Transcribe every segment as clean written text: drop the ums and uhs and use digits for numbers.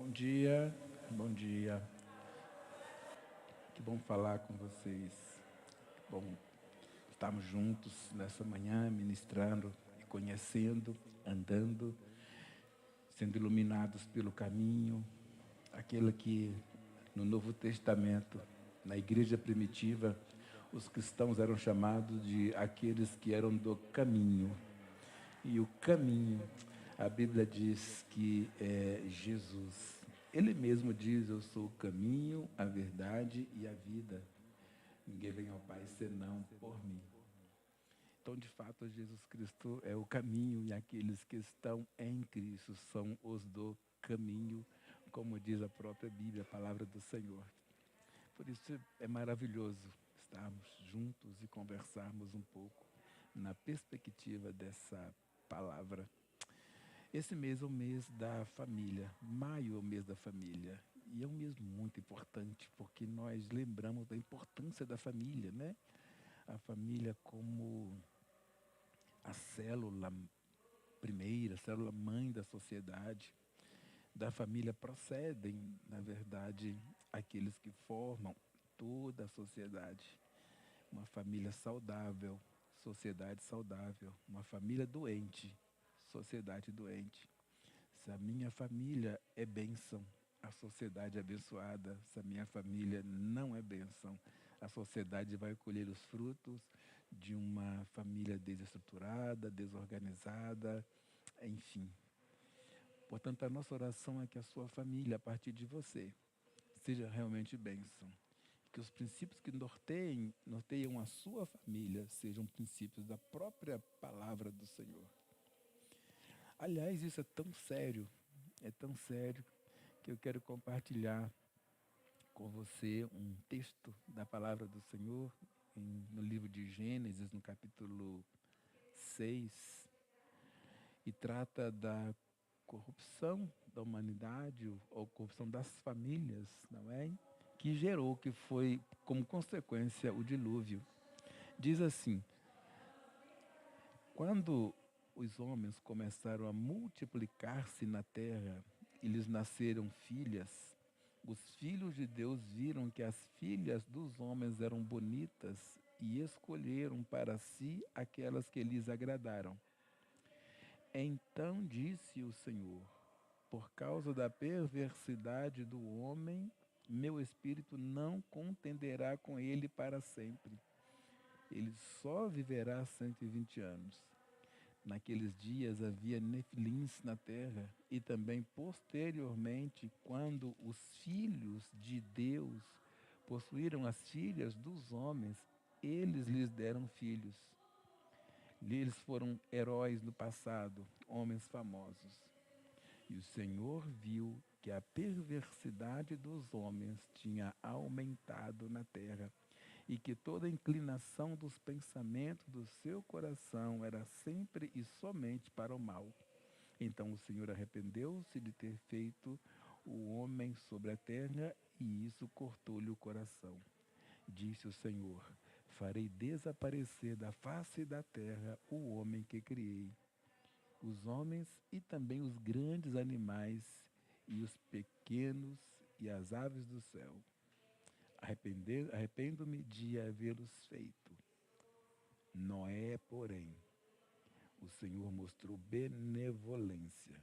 Bom dia, bom dia. Que bom falar com vocês. Que bom estarmos juntos nessa manhã, ministrando e conhecendo, andando, sendo iluminados pelo caminho, aquele que no Novo Testamento, na igreja primitiva, os cristãos eram chamados de aqueles que eram do caminho. E o caminho, a Bíblia diz que é Jesus. Ele mesmo diz: eu sou o caminho, a verdade e a vida. Ninguém vem ao Pai senão por mim. Então, de fato, Jesus Cristo é o caminho, e aqueles que estão em Cristo são os do caminho, como diz a própria Bíblia, a palavra do Senhor. Por isso é maravilhoso estarmos juntos e conversarmos um pouco na perspectiva dessa palavra. Esse mês é o mês da família, maio é o mês da família. E é um mês muito importante, porque nós lembramos da importância da família, né? A família como a célula primeira, a célula mãe da sociedade. Da família procedem, na verdade, aqueles que formam toda a sociedade. Uma família saudável, sociedade saudável. Uma família doente, sociedade doente. Se a minha família é bênção, a sociedade é abençoada. Se a minha família não é bênção, a sociedade vai colher os frutos de uma família desestruturada, desorganizada, enfim. Portanto, a nossa oração é que a sua família, a partir de você, seja realmente bênção. Que os princípios que norteiam a sua família sejam princípios da própria palavra do Senhor. Aliás, isso é tão sério, que eu quero compartilhar com você um texto da palavra do Senhor no livro de Gênesis, no capítulo 6, e trata da corrupção da humanidade, ou corrupção das famílias, não é? Que foi como consequência o dilúvio. Diz assim: quando os homens começaram a multiplicar-se na terra e lhes nasceram filhas, os filhos de Deus viram que as filhas dos homens eram bonitas e escolheram para si aquelas que lhes agradaram. Então disse o Senhor: por causa da perversidade do homem, meu espírito não contenderá com ele para sempre. Ele só viverá 120 anos. Naqueles dias havia nefilins na terra, e também posteriormente, quando os filhos de Deus possuíram as filhas dos homens, eles lhes deram filhos. Eles foram heróis no passado, homens famosos. E o Senhor viu que a perversidade dos homens tinha aumentado na terra, e que toda a inclinação dos pensamentos do seu coração era sempre e somente para o mal. Então o Senhor arrependeu-se de ter feito o homem sobre a terra, e isso cortou-lhe o coração. Disse o Senhor: farei desaparecer da face da terra o homem que criei, os homens e também os grandes animais e os pequenos e as aves do céu. Arrependo-me de havê-los feito. Noé, porém, o Senhor mostrou benevolência.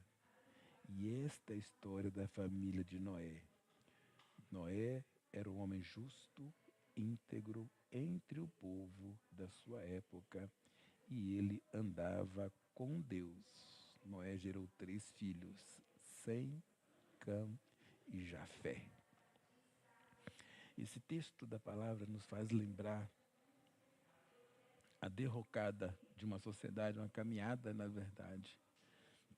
E esta é a história da família de Noé. Noé era um homem justo, íntegro entre o povo da sua época, e ele andava com Deus. Noé gerou 3 filhos, Sem, Cã e Jafé. Esse texto da palavra nos faz lembrar a derrocada de uma sociedade, uma caminhada, na verdade,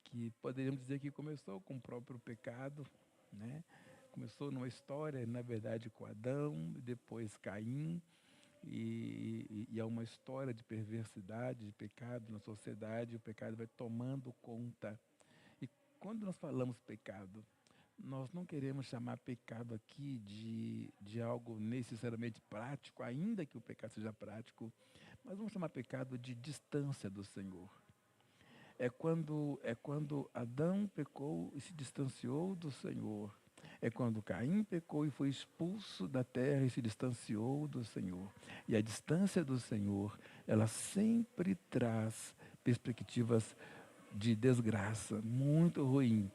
que poderíamos dizer que começou com o próprio pecado, né? Começou numa história, na verdade, com Adão, depois Caim, e é uma história de perversidade, de pecado na sociedade. O pecado vai tomando conta. E quando nós falamos pecado, nós não queremos chamar pecado aqui de algo necessariamente prático, ainda que o pecado seja prático, mas vamos chamar pecado de distância do Senhor. É quando Adão pecou e se distanciou do Senhor. É quando Caim pecou e foi expulso da terra e se distanciou do Senhor. E a distância do Senhor, ela sempre traz perspectivas de desgraça muito ruim.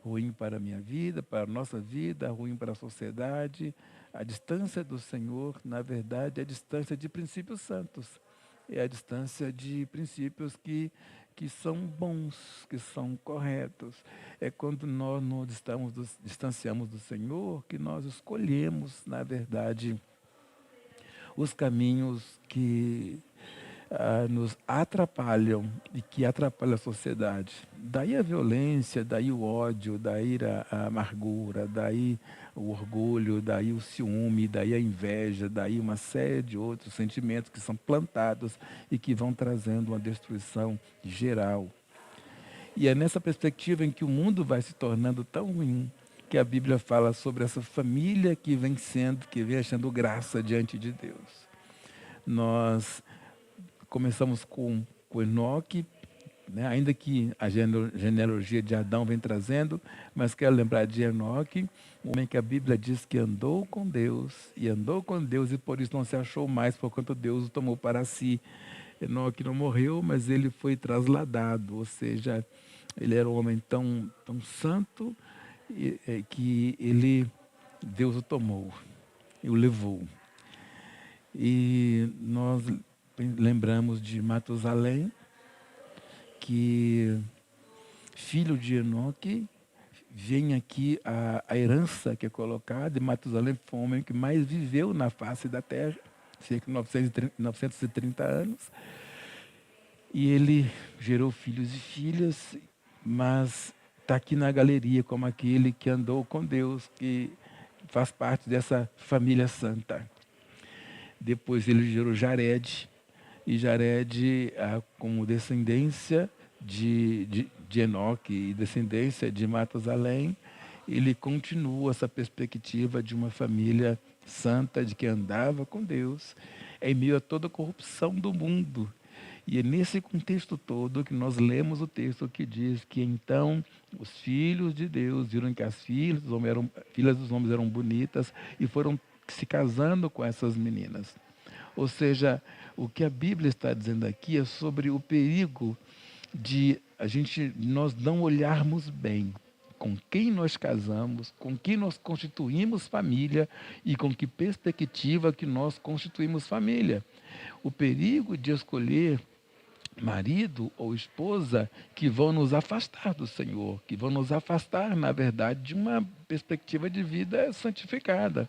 Ruim para a minha vida, para a nossa vida, ruim para a sociedade. A distância do Senhor, na verdade, é a distância de princípios santos. É a distância de princípios que são bons, que são corretos. É quando nós nos distanciamos do Senhor que nós escolhemos, na verdade, os caminhos que nos atrapalham e que atrapalham a sociedade. Daí a violência, daí o ódio, daí a amargura, daí o orgulho, daí o ciúme, daí a inveja, daí uma série de outros sentimentos que são plantados e que vão trazendo uma destruição geral. E é nessa perspectiva em que o mundo vai se tornando tão ruim que a Bíblia fala sobre essa família que vem achando graça diante de Deus. Nós começamos com Enoque, né? Ainda que a genealogia de Adão vem trazendo, mas quero lembrar de Enoque, um homem que a Bíblia diz que andou com Deus e por isso não se achou mais, porquanto Deus o tomou para si. Enoque não morreu, mas ele foi trasladado, ou seja, ele era um homem tão santo que Deus o tomou e o levou. E nós lembramos de Matusalém, que filho de Enoque, vem aqui a herança que é colocada, e Matusalém foi o homem que mais viveu na face da terra, cerca de 930 anos. E ele gerou filhos e filhas, mas está aqui na galeria como aquele que andou com Deus, que faz parte dessa família santa. Depois ele gerou Jared, e Jared, como descendência de Enoque e descendência de Matusalém, ele continua essa perspectiva de uma família santa, de que andava com Deus, em meio a toda a corrupção do mundo. E é nesse contexto todo que nós lemos o texto que diz que então os filhos de Deus viram que as filhas dos homens eram bonitas e foram se casando com essas meninas. Ou seja, o que a Bíblia está dizendo aqui é sobre o perigo de nós não olharmos bem com quem nós casamos, com quem nós constituímos família e com que perspectiva que nós constituímos família. O perigo de escolher marido ou esposa que vão nos afastar do Senhor, que vão nos afastar, na verdade, de uma perspectiva de vida santificada.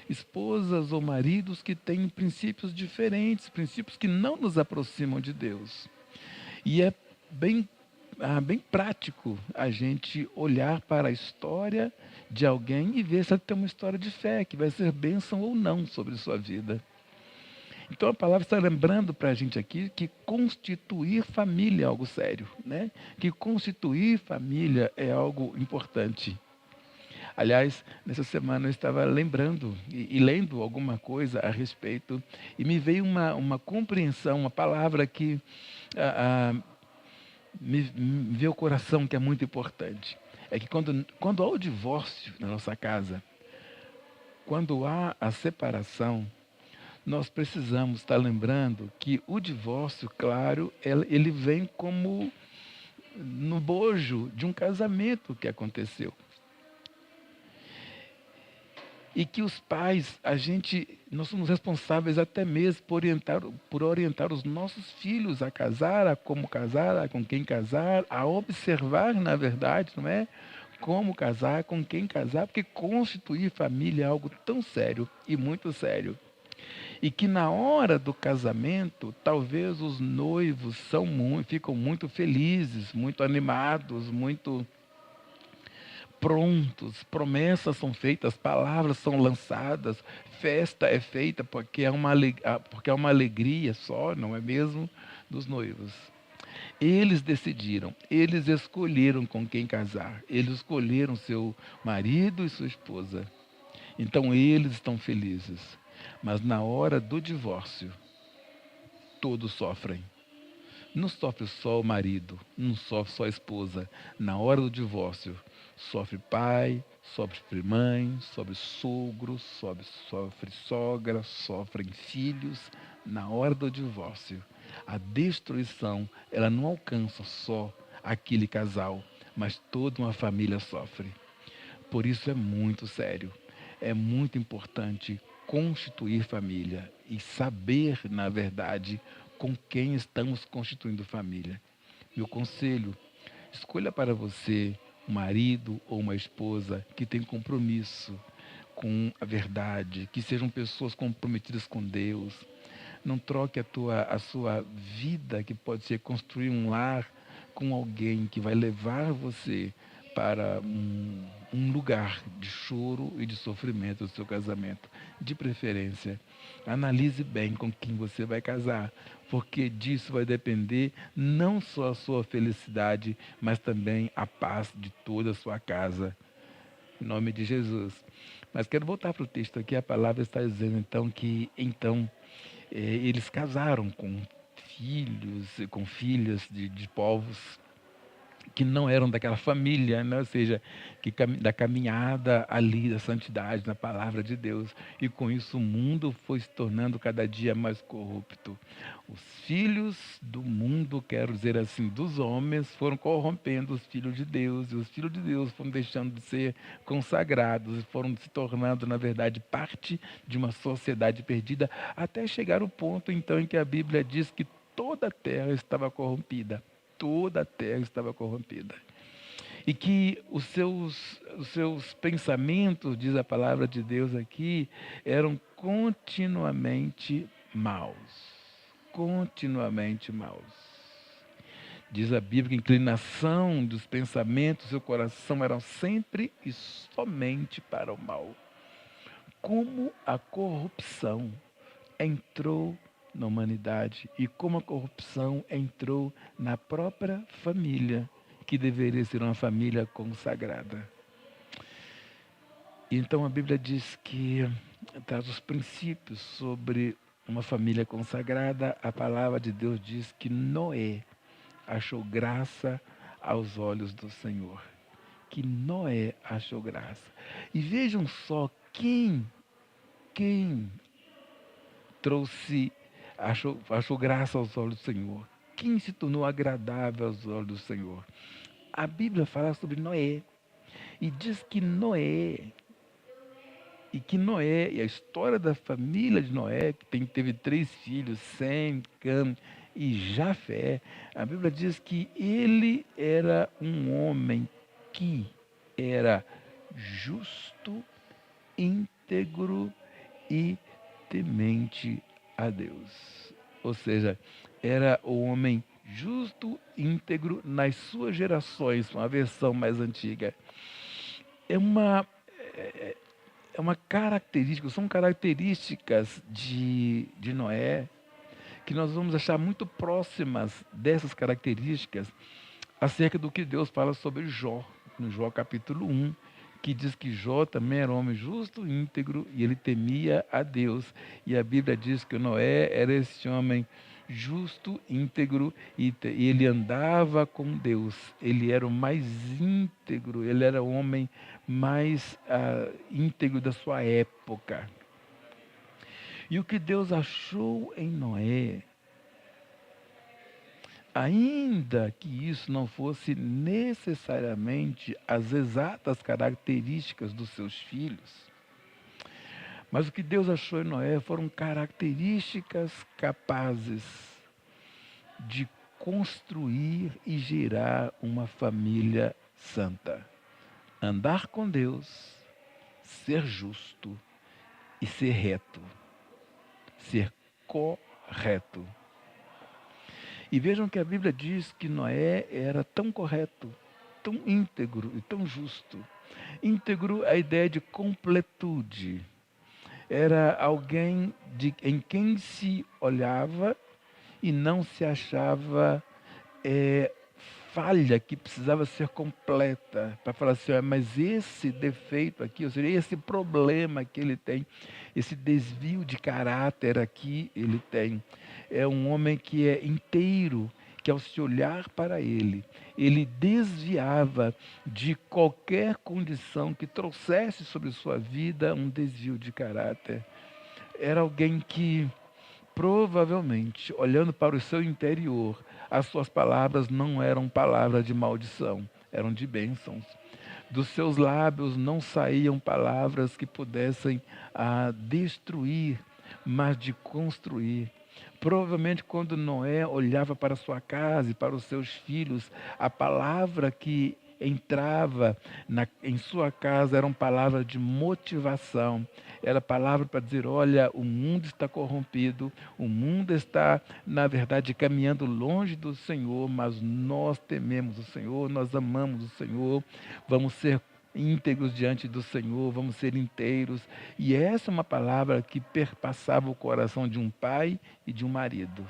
Esposas ou maridos que têm princípios diferentes, princípios que não nos aproximam de Deus. E é bem prático a gente olhar para a história de alguém e ver se ela tem uma história de fé, que vai ser bênção ou não sobre sua vida. Então a palavra está lembrando para a gente aqui que constituir família é algo sério, né? Que constituir família é algo importante. Aliás, nessa semana eu estava lembrando e lendo alguma coisa a respeito e me veio uma compreensão, uma palavra que me veio ao coração que é muito importante. É que quando há o divórcio na nossa casa, quando há a separação, nós precisamos estar lembrando que o divórcio, claro, ele vem como no bojo de um casamento que aconteceu. E que os pais, nós somos responsáveis até mesmo por orientar os nossos filhos a casar, a como casar, a com quem casar, a observar, na verdade, não é? Como casar, com quem casar, porque constituir família é algo tão sério e muito sério. E que na hora do casamento, talvez os noivos ficam muito felizes, muito animados, muito prontos, promessas são feitas, palavras são lançadas, festa é feita porque é uma alegria só, não é mesmo, dos noivos. Eles decidiram, eles escolheram com quem casar, eles escolheram seu marido e sua esposa. Então eles estão felizes. Mas na hora do divórcio, todos sofrem. Não sofre só o marido, não sofre só a esposa. Na hora do divórcio, sofre pai, sofre mãe, sofre sogro, sofre sogra, sofrem filhos. Na hora do divórcio, a destruição, ela não alcança só aquele casal, mas toda uma família sofre. Por isso é muito sério. É muito importante constituir família e saber, na verdade, com quem estamos constituindo família. Meu conselho: escolha para você um marido ou uma esposa que tem compromisso com a verdade, que sejam pessoas comprometidas com Deus. Não troque a sua vida, que pode ser construir um lar, com alguém que vai levar você para um lugar de choro e de sofrimento do seu casamento. De preferência, analise bem com quem você vai casar, porque disso vai depender não só a sua felicidade, mas também a paz de toda a sua casa. Em nome de Jesus. Mas quero voltar para o texto aqui. A palavra está dizendo então que eles casaram com filhos e com filhas de povos que não eram daquela família, né? Ou seja, da caminhada ali da santidade na palavra de Deus. E com isso o mundo foi se tornando cada dia mais corrupto. Os filhos do mundo, quero dizer assim, dos homens, foram corrompendo os filhos de Deus. E os filhos de Deus foram deixando de ser consagrados e foram se tornando, na verdade, parte de uma sociedade perdida, até chegar o ponto, então, em que a Bíblia diz que toda a terra estava corrompida. Toda a terra estava corrompida. E que os seus pensamentos, diz a palavra de Deus aqui, eram continuamente maus. Continuamente maus. Diz a Bíblia que a inclinação dos pensamentos do seu coração eram sempre e somente para o mal. Como a corrupção entrou na humanidade e como a corrupção entrou na própria família, que deveria ser uma família consagrada. Então a Bíblia diz que traz os princípios sobre uma família consagrada. A palavra de Deus diz que Noé achou graça aos olhos do Senhor. Que Noé achou graça. E vejam só quem achou graça aos olhos do Senhor. Quem se tornou agradável aos olhos do Senhor? A Bíblia fala sobre Noé. E diz que Noé, e a história da família de Noé, que teve 3 filhos, Sem, Cam e Jafé, a Bíblia diz que ele era um homem que era justo, íntegro e temente a Deus. Ou seja, era o homem justo, íntegro nas suas gerações, uma versão mais antiga. É uma característica, são características de Noé que nós vamos achar muito próximas dessas características acerca do que Deus fala sobre Jó, no Jó capítulo 1, que diz que Jó também era um homem justo, íntegro, e ele temia a Deus. E a Bíblia diz que Noé era esse homem justo, íntegro, e ele andava com Deus. Ele era o mais íntegro, ele era o homem mais íntegro da sua época. E o que Deus achou em Noé, ainda que isso não fosse necessariamente as exatas características dos seus filhos, mas o que Deus achou em Noé foram características capazes de construir e gerar uma família santa. Andar com Deus, ser justo e ser reto. Ser correto. E vejam que a Bíblia diz que Noé era tão correto, tão íntegro e tão justo. Íntegro é a ideia de completude. Era alguém em quem se olhava e não se achava falha que precisava ser completa, para falar assim, mas esse defeito aqui, ou seja, esse problema que ele tem, esse desvio de caráter aqui ele tem. É um homem que é inteiro, que ao se olhar para ele desviava de qualquer condição que trouxesse sobre sua vida um desvio de caráter. Era alguém que, provavelmente, olhando para o seu interior, as suas palavras não eram palavras de maldição, eram de bênçãos. Dos seus lábios não saíam palavras que pudessem destruir, mas de construir. Provavelmente, quando Noé olhava para sua casa e para os seus filhos, a palavra que entrava em sua casa eram palavras de motivação, era palavra para dizer: olha, o mundo está corrompido, o mundo está, na verdade, caminhando longe do Senhor, mas nós tememos o Senhor, nós amamos o Senhor, vamos ser íntegros diante do Senhor, vamos ser inteiros. E essa é uma palavra que perpassava o coração de um pai e de um marido,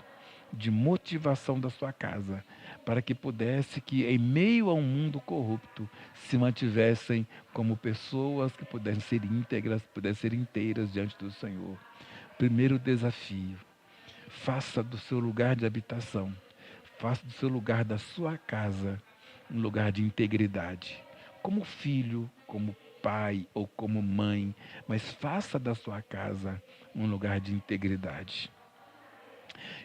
de motivação da sua casa, para que pudesse que, em meio a um mundo corrupto, se mantivessem como pessoas que pudessem ser íntegras, pudessem ser inteiras diante do Senhor. Primeiro desafio: faça do seu lugar de habitação, faça do seu lugar, da sua casa, um lugar de integridade. Como filho, como pai ou como mãe, mas faça da sua casa um lugar de integridade.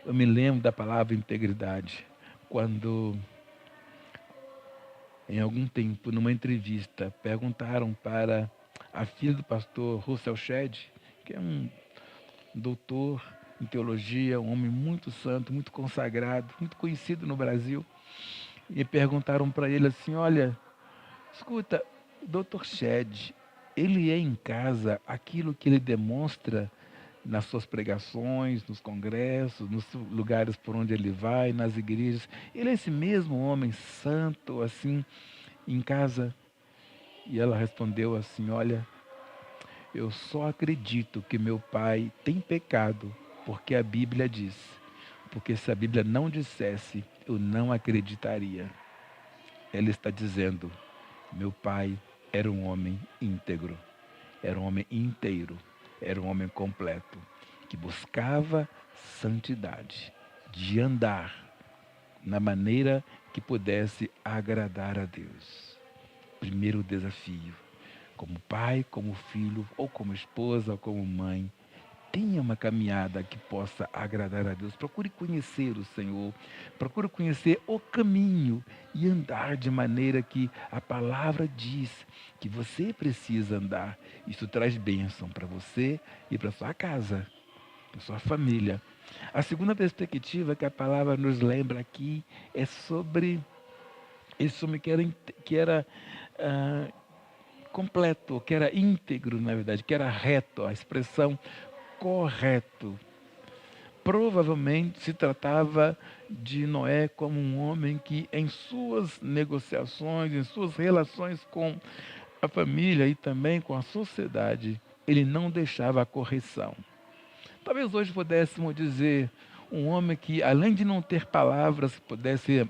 Eu me lembro da palavra integridade quando, em algum tempo, numa entrevista, perguntaram para a filha do pastor Russell Shedd, que é um doutor em teologia, um homem muito santo, muito consagrado, muito conhecido no Brasil, e perguntaram para ele assim: olha, escuta, Dr. Shedd, ele é em casa aquilo que ele demonstra nas suas pregações, nos congressos, nos lugares por onde ele vai, nas igrejas? Ele é esse mesmo homem santo, assim, em casa? E ela respondeu assim: olha, eu só acredito que meu pai tem pecado porque a Bíblia diz. Porque se a Bíblia não dissesse, eu não acreditaria. Ela está dizendo: meu pai era um homem íntegro, era um homem inteiro, era um homem completo, que buscava santidade, de andar na maneira que pudesse agradar a Deus. Primeiro desafio: como pai, como filho, ou como esposa, ou como mãe, tenha uma caminhada que possa agradar a Deus. Procure conhecer o Senhor, procure conhecer o caminho e andar de maneira que a palavra diz que você precisa andar. Isso traz bênção para você e para sua casa, para sua família. A segunda perspectiva que a palavra nos lembra aqui é sobre esse homem que era completo, que era íntegro, na verdade, que era reto, a expressão correto. Provavelmente se tratava de Noé como um homem que, em suas negociações, em suas relações com a família e também com a sociedade, ele não deixava a correção. Talvez hoje pudéssemos dizer um homem que, além de não ter palavras que pudessem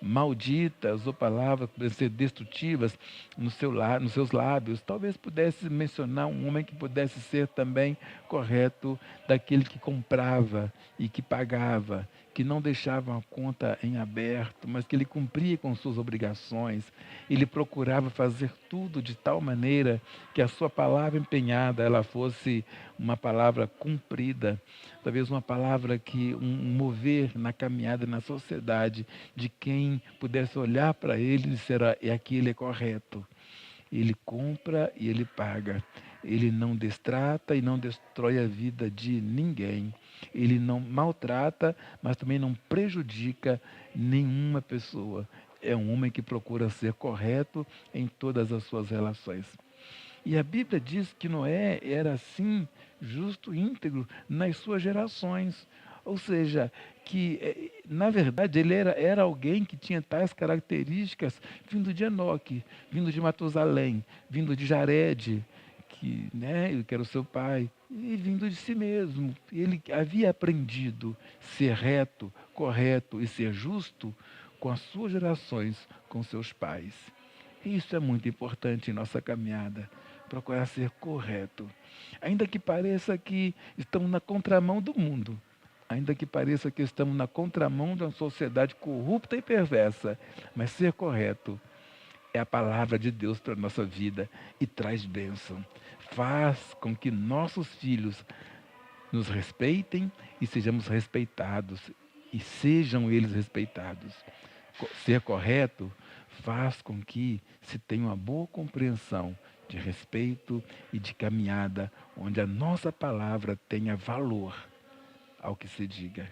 malditas ou palavras que pudessem ser destrutivas nos seus lábios, talvez pudesse mencionar um homem que pudesse ser também correto, daquele que comprava e que pagava, que não deixava a conta em aberto, mas que ele cumpria com suas obrigações. Ele procurava fazer tudo de tal maneira que a sua palavra empenhada ela fosse uma palavra cumprida, talvez uma palavra que um mover na caminhada na sociedade de quem pudesse olhar para ele e dizer: aquele é correto. Ele compra e ele paga. Ele não destrata e não destrói a vida de ninguém. Ele não maltrata, mas também não prejudica nenhuma pessoa. É um homem que procura ser correto em todas as suas relações. E a Bíblia diz que Noé era assim, justo, íntegro nas suas gerações. Ou seja, que na verdade ele era alguém que tinha tais características vindo de Enoque, vindo de Matusalém, vindo de Jared, que era o seu pai, e vindo de si mesmo. Ele havia aprendido ser reto, correto e ser justo com as suas gerações, com seus pais. E isso é muito importante em nossa caminhada, procurar ser correto. Ainda que pareça que estamos na contramão do mundo, ainda que pareça que estamos na contramão de uma sociedade corrupta e perversa, mas ser correto é a palavra de Deus para a nossa vida e traz bênção. Faz com que nossos filhos nos respeitem e sejamos respeitados, e sejam eles respeitados. Ser correto faz com que se tenha uma boa compreensão de respeito e de caminhada, onde a nossa palavra tenha valor ao que se diga.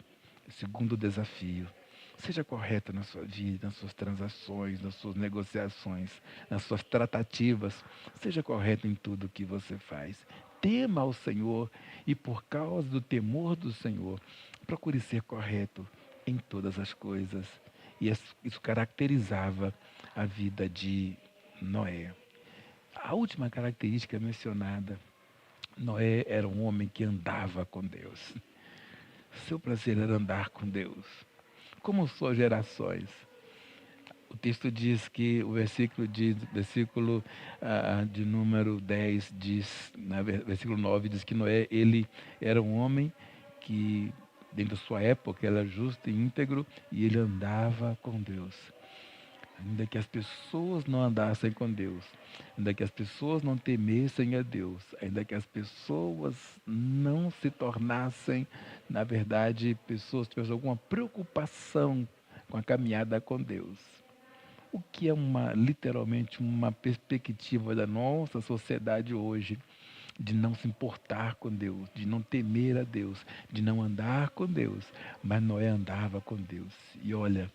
Segundo desafio, seja correto na sua vida, nas suas transações, nas suas negociações, nas suas tratativas. Seja correto em tudo que você faz. Tema ao Senhor e, por causa do temor do Senhor, procure ser correto em todas as coisas. E isso caracterizava a vida de Noé. A última característica mencionada, Noé era um homem que andava com Deus. Seu prazer era andar com Deus. Como suas gerações. O texto diz que, o versículo de número 10 diz, versículo 9, diz que Noé, ele era um homem que, dentro da sua época, era justo e íntegro, e ele andava com Deus. Ainda que as pessoas não andassem com Deus, ainda que as pessoas não temessem a Deus, ainda que as pessoas não se tornassem, na verdade, pessoas que tivessem alguma preocupação com a caminhada com Deus. O que é literalmente uma perspectiva da nossa sociedade hoje, de não se importar com Deus, de não temer a Deus, de não andar com Deus. Mas Noé andava com Deus. E olha,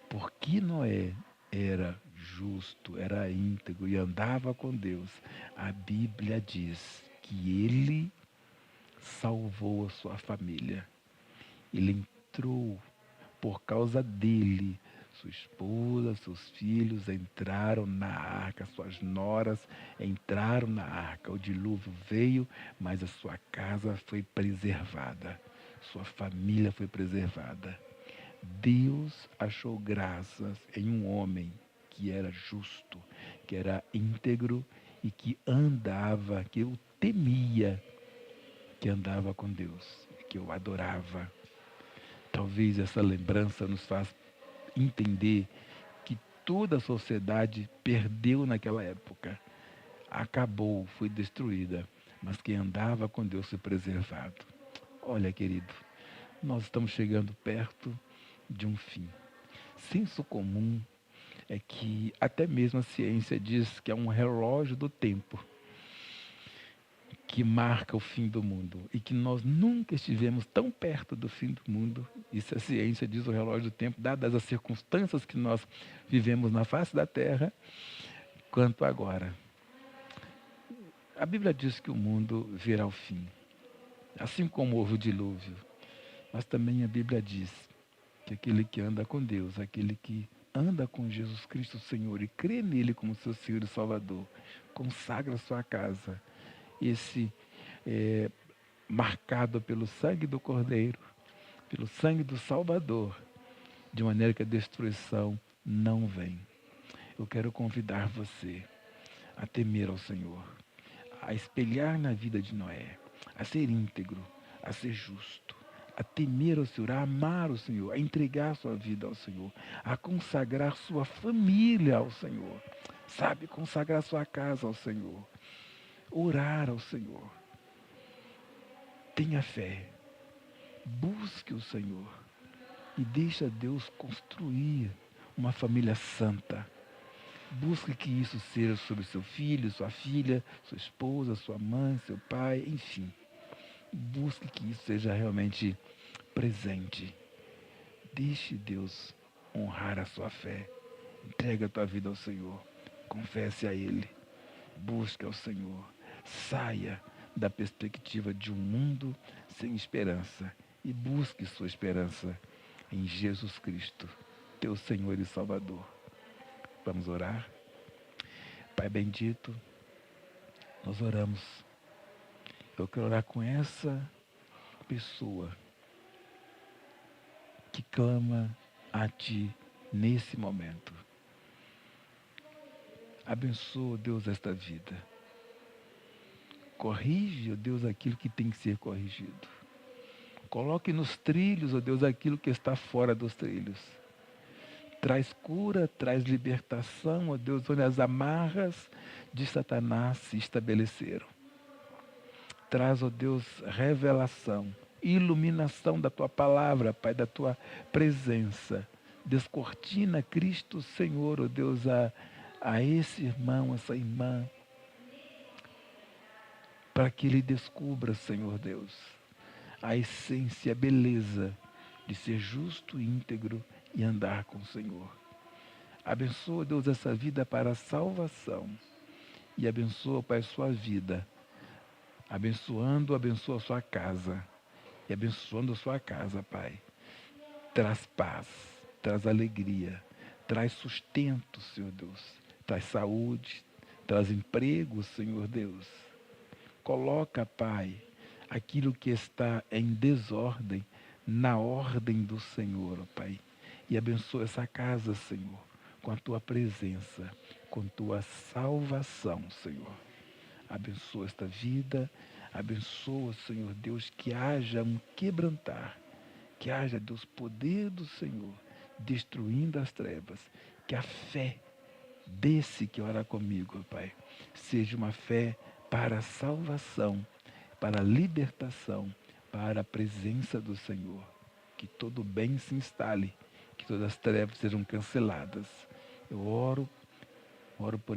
porque Noé era justo, era íntegro e andava com Deus, a Bíblia diz que ele salvou a sua família. Ele entrou por causa dele. Sua esposa, seus filhos entraram na arca, suas noras entraram na arca. O dilúvio veio, mas a sua casa foi preservada. Sua família foi preservada. Deus achou graças em um homem que era justo, que era íntegro e que andava, que eu temia, que andava com Deus, que eu adorava. Talvez essa lembrança nos faça entender que toda a sociedade perdeu naquela época. Acabou, foi destruída, mas quem andava com Deus foi preservado. Olha, querido, nós estamos chegando perto de um fim. Senso comum é que até mesmo a ciência diz que é um relógio do tempo que marca o fim do mundo e que nós nunca estivemos tão perto do fim do mundo. Isso a ciência diz, o relógio do tempo, dadas as circunstâncias que nós vivemos na face da terra, quanto agora. A Bíblia diz que o mundo virá ao fim, assim como houve o dilúvio. Mas também a Bíblia diz que aquele que anda com Deus, aquele que anda com Jesus Cristo Senhor e crê nele como seu Senhor e Salvador, consagra a sua casa, esse marcado pelo sangue do Cordeiro, pelo sangue do Salvador, de maneira que a destruição não vem. Eu quero convidar você a temer ao Senhor, a espelhar na vida de Noé, a ser íntegro, a ser justo, a temer ao Senhor, a amar o Senhor, a entregar sua vida ao Senhor, a consagrar sua família ao Senhor, sabe, consagrar sua casa ao Senhor, orar ao Senhor. Tenha fé, busque o Senhor e deixa Deus construir uma família santa. Busque que isso seja sobre seu filho, sua filha, sua esposa, sua mãe, seu pai, enfim. Busque que isso seja realmente presente. Deixe Deus honrar a sua fé. Entregue a tua vida ao Senhor. Confesse a Ele. Busque ao Senhor. Saia da perspectiva de um mundo sem esperança e busque sua esperança em Jesus Cristo, teu Senhor e Salvador. Vamos orar? Pai bendito, nós oramos. Eu quero orar com essa pessoa que clama a Ti nesse momento. Abençoa, Deus, esta vida. Corrige, Deus, aquilo que tem que ser corrigido. Coloque nos trilhos, ó Deus, aquilo que está fora dos trilhos. Traz cura, traz libertação, ó Deus, onde as amarras de Satanás se estabeleceram. Traz, ó Deus, revelação, iluminação da Tua palavra, Pai, da Tua presença. Descortina Cristo Senhor, ó Deus, a esse irmão, essa irmã, para que ele descubra, Senhor Deus, a essência, a beleza de ser justo, íntegro e andar com o Senhor. Abençoa, Deus, essa vida para a salvação e abençoa, Pai, sua vida. Abençoa a sua casa e abençoando a sua casa, Pai. Traz paz, traz alegria, traz sustento, Senhor Deus. Traz saúde, traz emprego, Senhor Deus. Coloca, Pai, aquilo que está em desordem, na ordem do Senhor, ó Pai. E abençoa essa casa, Senhor, com a Tua presença, com Tua salvação, Senhor. Abençoa esta vida, abençoa, Senhor Deus, que haja um quebrantar, que haja, Deus, poder do Senhor, destruindo as trevas, que a fé desse que ora comigo, ó Pai, seja uma fé para a salvação, para a libertação, para a presença do Senhor. Que todo bem se instale, que todas as trevas sejam canceladas. Eu oro por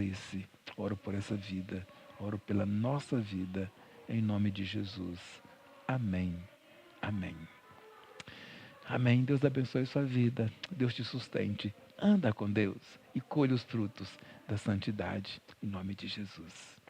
essa vida, oro pela nossa vida, em nome de Jesus. Amém. Amém. Amém. Deus abençoe sua vida, Deus te sustente. Anda com Deus e colhe os frutos da santidade, em nome de Jesus.